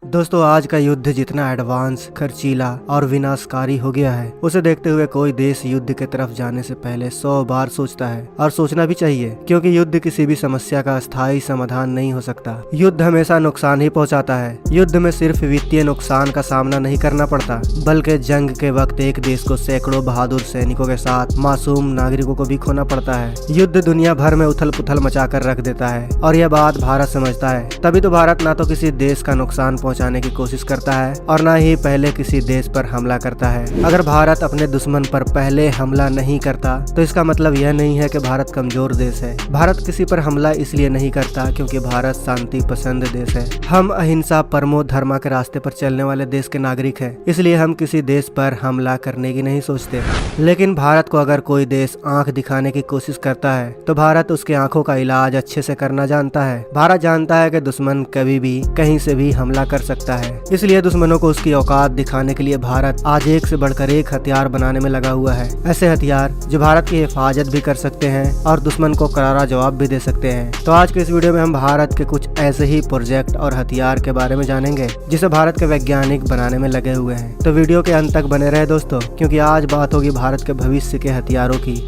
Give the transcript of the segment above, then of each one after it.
दोस्तों आज का युद्ध जितना एडवांस, खर्चीला और विनाशकारी हो गया है, उसे देखते हुए कोई देश युद्ध की तरफ जाने से पहले 100 बार सोचता है और सोचना भी चाहिए, क्योंकि युद्ध किसी भी समस्या का स्थायी समाधान नहीं हो सकता। युद्ध हमेशा नुकसान ही पहुंचाता है। युद्ध में सिर्फ वित्तीय नुकसान का सामना नहीं करना पड़ता, बल्कि जंग के वक्त एक देश को सैकड़ों बहादुर सैनिकों के साथ मासूम नागरिकों को भी खोना पड़ता है। युद्ध दुनिया भर में उथल पुथल मचाकर रख देता है और यह बात भारत समझता है। तभी तो भारत ना तो किसी देश का नुकसान पहुंचाने की कोशिश करता है और ना ही पहले किसी देश पर हमला करता है। अगर भारत अपने दुश्मन पर पहले हमला नहीं करता तो इसका मतलब यह नहीं है कि भारत कमजोर देश है। भारत किसी पर हमला इसलिए नहीं करता क्योंकि भारत शांति पसंद देश है। हम अहिंसा, परमो धर्मा के रास्ते पर चलने वाले देश के नागरिक हैं, इसलिए हम किसी देश पर हमला करने की नहीं सोचते। लेकिन भारत को अगर कोई देश आंख दिखाने की कोशिश करता है तो भारत उसके आंखों का इलाज अच्छे से करना जानता है। भारत जानता है कि दुश्मन कभी भी कहीं से भी हमला कर सकता है, इसलिए दुश्मनों को उसकी औकात दिखाने के लिए भारत आज एक से बढ़कर एक हथियार बनाने में लगा हुआ है। ऐसे हथियार जो भारत की हिफाजत भी कर सकते हैं और दुश्मन को करारा जवाब भी दे सकते हैं। तो आज के इस वीडियो में हम भारत के कुछ ऐसे ही प्रोजेक्ट और हथियार के बारे में जानेंगे जिसे भारत के वैज्ञानिक बनाने में लगे हुए हैं। तो वीडियो के अंत तक बने रहे दोस्तों, क्योंकि आज बात होगी भारत के भविष्य के हथियारों की।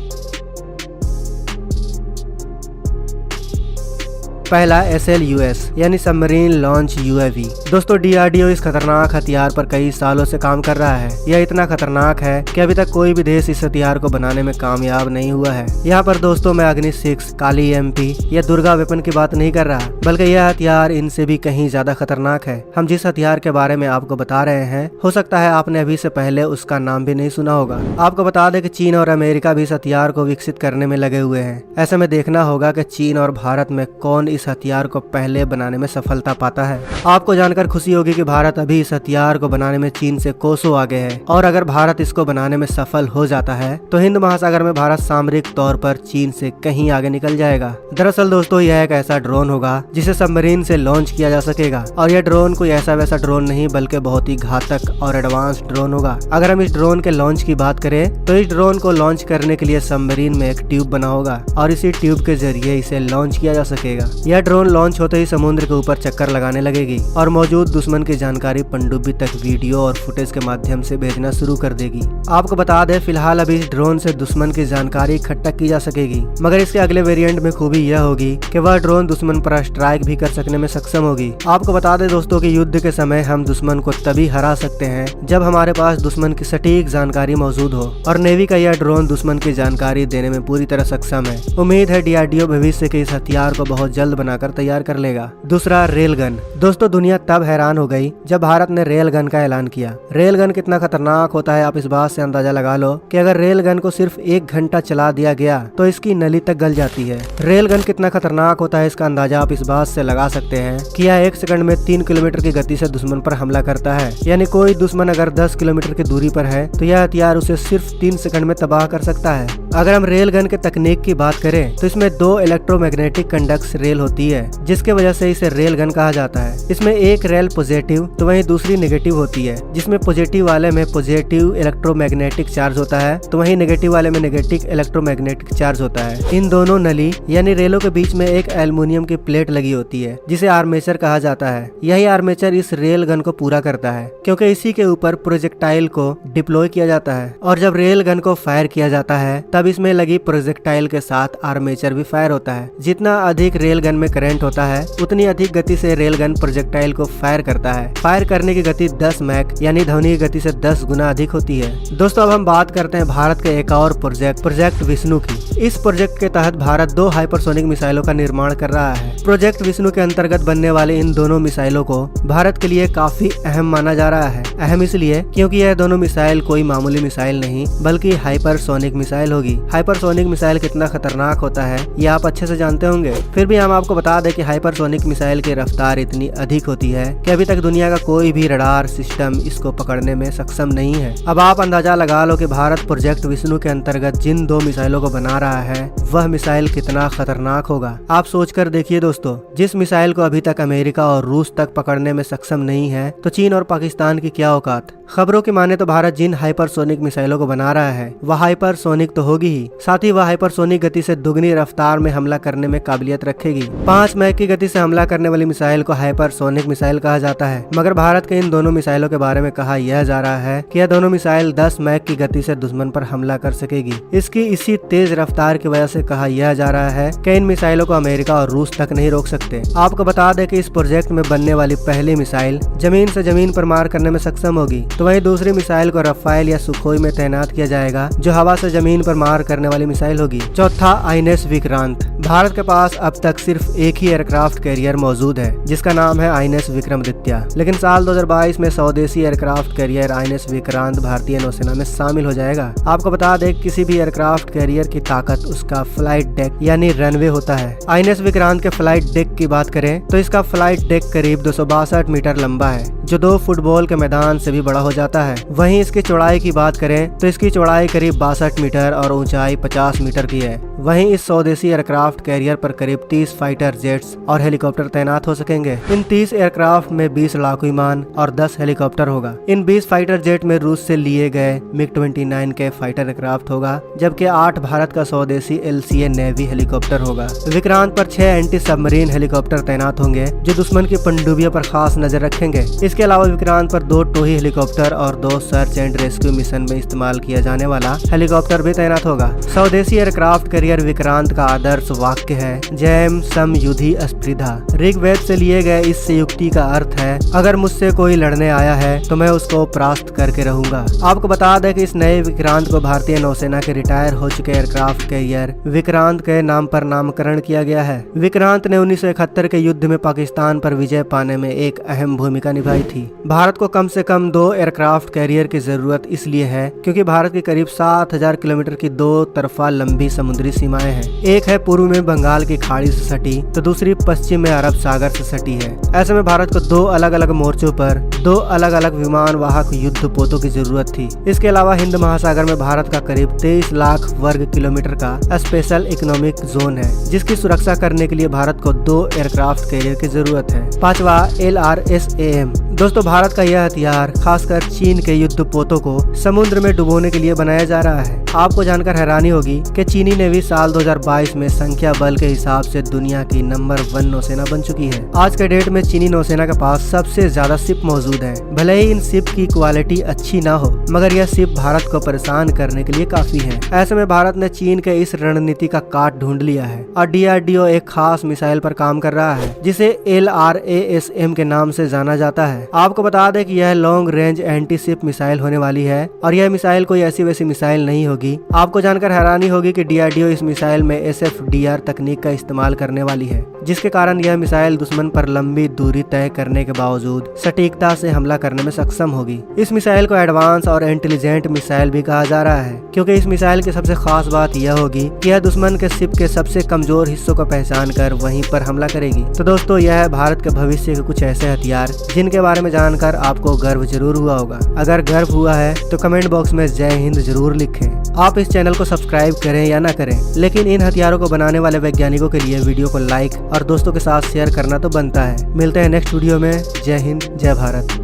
पहला SLUS यानी सबमरीन लॉन्च UAV। दोस्तों DRDO इस खतरनाक हथियार पर कई सालों से काम कर रहा है। यह इतना खतरनाक है कि अभी तक कोई भी देश इस हथियार को बनाने में कामयाब नहीं हुआ है। यहाँ पर दोस्तों मैं अग्नि 6, काली MP या दुर्गा वेपन की बात नहीं कर रहा, बल्कि यह हथियार इनसे भी कहीं ज्यादा खतरनाक है। हम जिस हथियार के बारे में आपको बता रहे हैं, हो सकता है आपने अभी से पहले उसका नाम भी नहीं सुना होगा। आपको बता दें कि चीन और अमेरिका भी इस हथियार को विकसित करने में लगे हुए हैं। ऐसे में देखना होगा कि चीन और भारत में कौन इस हथियार को पहले बनाने में सफलता पाता है। आपको जानकर खुशी होगी कि भारत अभी इस हथियार को बनाने में चीन से कोसों आगे है, और अगर भारत इसको बनाने में सफल हो जाता है तो हिंद महासागर में भारत सामरिक तौर पर चीन से कहीं आगे निकल जाएगा। दरअसल दोस्तों यह एक ऐसा ड्रोन होगा जिसे सबमरीन से लॉन्च किया जा सकेगा, और यह ड्रोन कोई ऐसा वैसा ड्रोन नहीं बल्कि बहुत ही घातक और एडवांस ड्रोन होगा। अगर हम इस ड्रोन के लॉन्च की बात करें तो इस ड्रोन को लॉन्च करने के लिए सबमरीन में एक ट्यूब बना होगा और इसी ट्यूब के जरिए इसे लॉन्च किया जा सकेगा। यह ड्रोन लॉन्च होते ही समुद्र के ऊपर चक्कर लगाने लगेगी और मौजूद दुश्मन की जानकारी पनडुब्बी तक वीडियो और फुटेज के माध्यम से भेजना शुरू कर देगी। आपको बता दें फिलहाल अभी इस ड्रोन से दुश्मन की जानकारी इकट्ठा की जा सकेगी, मगर इसके अगले वेरिएंट में खूबी यह होगी कि वह ड्रोन दुश्मन पर स्ट्राइक भी कर सकने में सक्षम होगी। आपको बता दें दोस्तों कि युद्ध के समय हम दुश्मन को तभी हरा सकते हैं जब हमारे पास दुश्मन की सटीक जानकारी मौजूद हो, और नेवी का यह ड्रोन दुश्मन की जानकारी देने में पूरी तरह सक्षम है। उम्मीद है DRDO भविष्य के इस हथियार को बहुत जल्द बनाकर तैयार कर लेगा। दूसरा रेल गन। दोस्तों दुनिया तब हैरान हो गई जब भारत ने रेल गन का ऐलान किया। रेल गन कितना खतरनाक होता है आप इस बात से अंदाजा लगा लो कि अगर रेल गन को सिर्फ 1 घंटा चला दिया गया तो इसकी नली तक गल जाती है। रेल गन कितना खतरनाक होता है इसका अंदाजा आप इस बात से लगा सकते हैं कि यह 1 सेकंड में 3 किलोमीटर की गति से दुश्मन पर हमला करता है। यानी कोई दुश्मन अगर 10 किलोमीटर की दूरी पर है तो यह हथियार उसे सिर्फ 3 सेकंड में तबाह कर सकता है। अगर हम रेल गन के तकनीक की बात करें तो इसमें 2 इलेक्ट्रोमैग्नेटिक कंडक्ट रेल होती है, जिसके वजह से इसे रेल गन कहा जाता है। इसमें एक रेल पॉजिटिव तो वहीं दूसरी नेगेटिव होती है, जिसमें पॉजिटिव वाले में पॉजिटिव इलेक्ट्रोमैग्नेटिक चार्ज होता है तो वहीं नेगेटिव वाले में नेगेटिव इलेक्ट्रोमैग्नेटिक चार्ज होता है। इन दोनों नली यानी रेलों के बीच में एक एल्युमिनियम की प्लेट लगी होती है जिसे आर्मेचर कहा जाता है। यही आर्मेचर इस रेल गन को पूरा करता है, क्योंकि इसी के ऊपर प्रोजेक्टाइल को डिप्लॉय किया जाता है, और जब रेल गन को फायर किया जाता है तब इसमें लगी प्रोजेक्टाइल के साथ आर्मेचर भी फायर होता है। जितना अधिक रेल गन में करंट होता है उतनी अधिक गति से रेल गन प्रोजेक्टाइल को फायर करता है। फायर करने की गति 10 मैक यानी ध्वनि की गति से 10 गुना अधिक होती है। दोस्तों अब हम बात करते हैं भारत के एक और प्रोजेक्ट विष्णु की। इस प्रोजेक्ट के तहत भारत 2 हाइपरसोनिक मिसाइलों का निर्माण कर रहा है। प्रोजेक्ट विष्णु के अंतर्गत बनने वाले इन दोनों मिसाइलों को भारत के लिए काफी अहम माना जा रहा है। अहम इसलिए क्योंकि यह दोनों मिसाइल कोई मामूली मिसाइल नहीं बल्कि हाइपरसोनिक मिसाइल होगी। हाइपरसोनिक मिसाइल कितना खतरनाक होता है ये आप अच्छे से जानते होंगे, फिर भी हम आपको बता दें कि हाइपरसोनिक मिसाइल की रफ्तार इतनी अधिक होती है कि अभी तक दुनिया का कोई भी रडार सिस्टम इसको पकड़ने में सक्षम नहीं है। अब आप अंदाजा लगा लो कि भारत प्रोजेक्ट विष्णु के अंतर्गत जिन 2 मिसाइलों को बना रहा है वह मिसाइल कितना खतरनाक होगा। आप सोचकर देखिए दोस्तों, जिस मिसाइल को अभी तक अमेरिका और रूस तक पकड़ने में सक्षम नहीं है तो चीन और पाकिस्तान की क्या औकात। खबरों की माने तो भारत जिन हाइपरसोनिक मिसाइलों को बना रहा है वह हाइपरसोनिक तो होगी ही, साथ ही वह हाइपरसोनिक गति से दुगनी रफ्तार में हमला करने में काबिलियत रखेगी। 5 मैक की गति से हमला करने वाली मिसाइल को हाइपरसोनिक मिसाइल कहा जाता है, मगर भारत के इन दोनों मिसाइलों के बारे में कहा यह जा रहा है कि यह दोनों मिसाइल 10 मैक की गति से दुश्मन पर हमला कर सकेगी। इसकी इसी तेज रफ्तार की वजह से कहा यह जा रहा है कि इन मिसाइलों को अमेरिका और रूस तक नहीं रोक सकते। आपको बता दें कि इस प्रोजेक्ट में बनने वाली पहली मिसाइल जमीन से जमीन पर मार करने में सक्षम होगी, तो वहीं दूसरी मिसाइल को रफाइल या सुखोई में तैनात किया जाएगा जो हवा से जमीन पर मार करने वाली मिसाइल होगी। चौथा, आईएनएस विक्रांत। भारत के पास अब तक सिर्फ एक ही एयरक्राफ्ट कैरियर मौजूद है जिसका नाम है आईएनएस विक्रमादित्य, लेकिन साल 2022 में स्वदेशी एयरक्राफ्ट कैरियर आईएनएस विक्रांत भारतीय नौसेना में शामिल हो जाएगा। आपको बता दें किसी भी एयरक्राफ्ट कैरियर की ताकत उसका फ्लाइट डेक यानी रनवे होता है। आईएनएस विक्रांत के फ्लाइट डेक की बात करें तो इसका फ्लाइट डेक करीब 262 मीटर लंबा है जो 2 फुटबॉल के मैदान से भी बड़ा हो जाता है। वहीं इसकी चौड़ाई की बात करें तो इसकी चौड़ाई करीब 62 मीटर और ऊंचाई 50 मीटर की है। वहीं इस स्वदेशी एयरक्राफ्ट कैरियर पर करीब 30 फाइटर जेट्स और हेलीकॉप्टर तैनात हो सकेंगे। इन 30 एयरक्राफ्ट में 20 लड़ाकू विमान और 10 हेलीकॉप्टर होगा। इन 20 फाइटर जेट में रूस से लिए गए MiG-29 के फाइटर एयरक्राफ्ट होगा, जबकि 8 भारत का स्वदेशी LCA नेवी हेलीकॉप्टर होगा। विक्रांत पर 6 एंटी सबमरीन हेलीकॉप्टर तैनात होंगे जो दुश्मन की पनडुब्बियों पर खास नजर रखेंगे। इसके अलावा विक्रांत पर 2 टोही हेलीकॉप्टर और 2 सर्च एंड रेस्क्यू मिशन में इस्तेमाल किया जाने वाला हेलीकॉप्टर भी तैनात होगा। स्वदेशी एयरक्राफ्ट कैरियर विक्रांत का आदर्श वाक्य है जयम सम युधि स्पृधा। ऋग्वेद से लिए गए इस युक्ति का अर्थ है अगर मुझसे कोई लड़ने आया है तो मैं उसको परास्त करके रहूंगा। आपको बता दें कि इस नए विक्रांत को भारतीय नौसेना के रिटायर हो चुके एयरक्राफ्ट कैरियर विक्रांत के नाम पर नामकरण किया गया है। विक्रांत ने 1971 के युद्ध में पाकिस्तान पर विजय पाने में एक अहम भूमिका निभाई थी। भारत को कम से कम 2 एयरक्राफ्ट कैरियर की जरूरत इसलिए है क्योंकि भारत की करीब 7000 किलोमीटर की 2 तरफा लंबी समुद्री सीमाएं हैं। एक है पूर्व में बंगाल की खाड़ी से सटी तो दूसरी पश्चिम में अरब सागर से सटी है। ऐसे में भारत को 2 अलग अलग मोर्चों पर 2 अलग अलग विमान वाहक युद्ध पोतों की जरूरत थी। इसके अलावा हिंद महासागर में भारत का करीब 23 लाख वर्ग किलोमीटर का स्पेशल इकोनॉमिक जोन है जिसकी सुरक्षा करने के लिए भारत को 2 एयरक्राफ्ट कैरियर की जरूरत है। 5वां, LRSAM। दोस्तों, भारत का यह हथियार खासकर चीन के युद्ध पोतों को समुद्र में डुबोने के लिए बनाया जा रहा है। आपको जानकर हैरानी होगी कि चीनी नेवी साल 2022 में संख्या बल के हिसाब से दुनिया की नंबर 1 नौसेना बन चुकी है। आज के डेट में चीनी नौसेना के पास सबसे ज्यादा शिप मौजूद है। भले ही इन शिप की क्वालिटी अच्छी ना हो मगर यह शिप भारत को परेशान करने के लिए काफी है। ऐसे में भारत ने चीन के इस रणनीति का काट ढूंढ लिया है और DRDO एक खास मिसाइल पर काम कर रहा है जिसे LRASM के नाम से जाना जाता है। आपको बता दें कि यह long range anti ship missile होने वाली है और यह मिसाइल कोई ऐसी वैसी मिसाइल नहीं होगी। आपको जानकर हैरानी होगी कि DRDO इस मिसाइल में SFDR तकनीक का इस्तेमाल करने वाली है जिसके कारण यह मिसाइल दुश्मन पर लंबी दूरी तय करने के बावजूद सटीकता से हमला करने में सक्षम होगी। इस मिसाइल को एडवांस और इंटेलिजेंट मिसाइल भी कहा जा रहा है क्योंकि इस मिसाइल की सबसे खास बात यह होगी कि यह दुश्मन के शिप के सबसे कमजोर हिस्सों को पहचान कर वहीं पर हमला करेगी। तो दोस्तों, यह है भारत के भविष्य के कुछ ऐसे हथियार जिनके बारे में जानकर आपको गर्व जरूर हुआ होगा। अगर गर्व हुआ है तो कमेंट बॉक्स में जय हिंद जरूर लिखें। आप इस चैनल को सब्सक्राइब करें या ना करें, लेकिन इन हथियारों को बनाने वाले वैज्ञानिकों के लिए वीडियो को लाइक और दोस्तों के साथ शेयर करना तो बनता है। मिलते हैं नेक्स्ट वीडियो में। जय हिंद, जय भारत।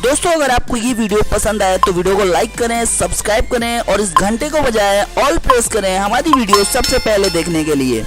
दोस्तों, अगर आपको ये वीडियो पसंद आए तो वीडियो को लाइक करें, सब्सक्राइब करें और इस घंटे को बजाय ऑल प्रेस करें हमारी वीडियो सबसे पहले देखने के लिए।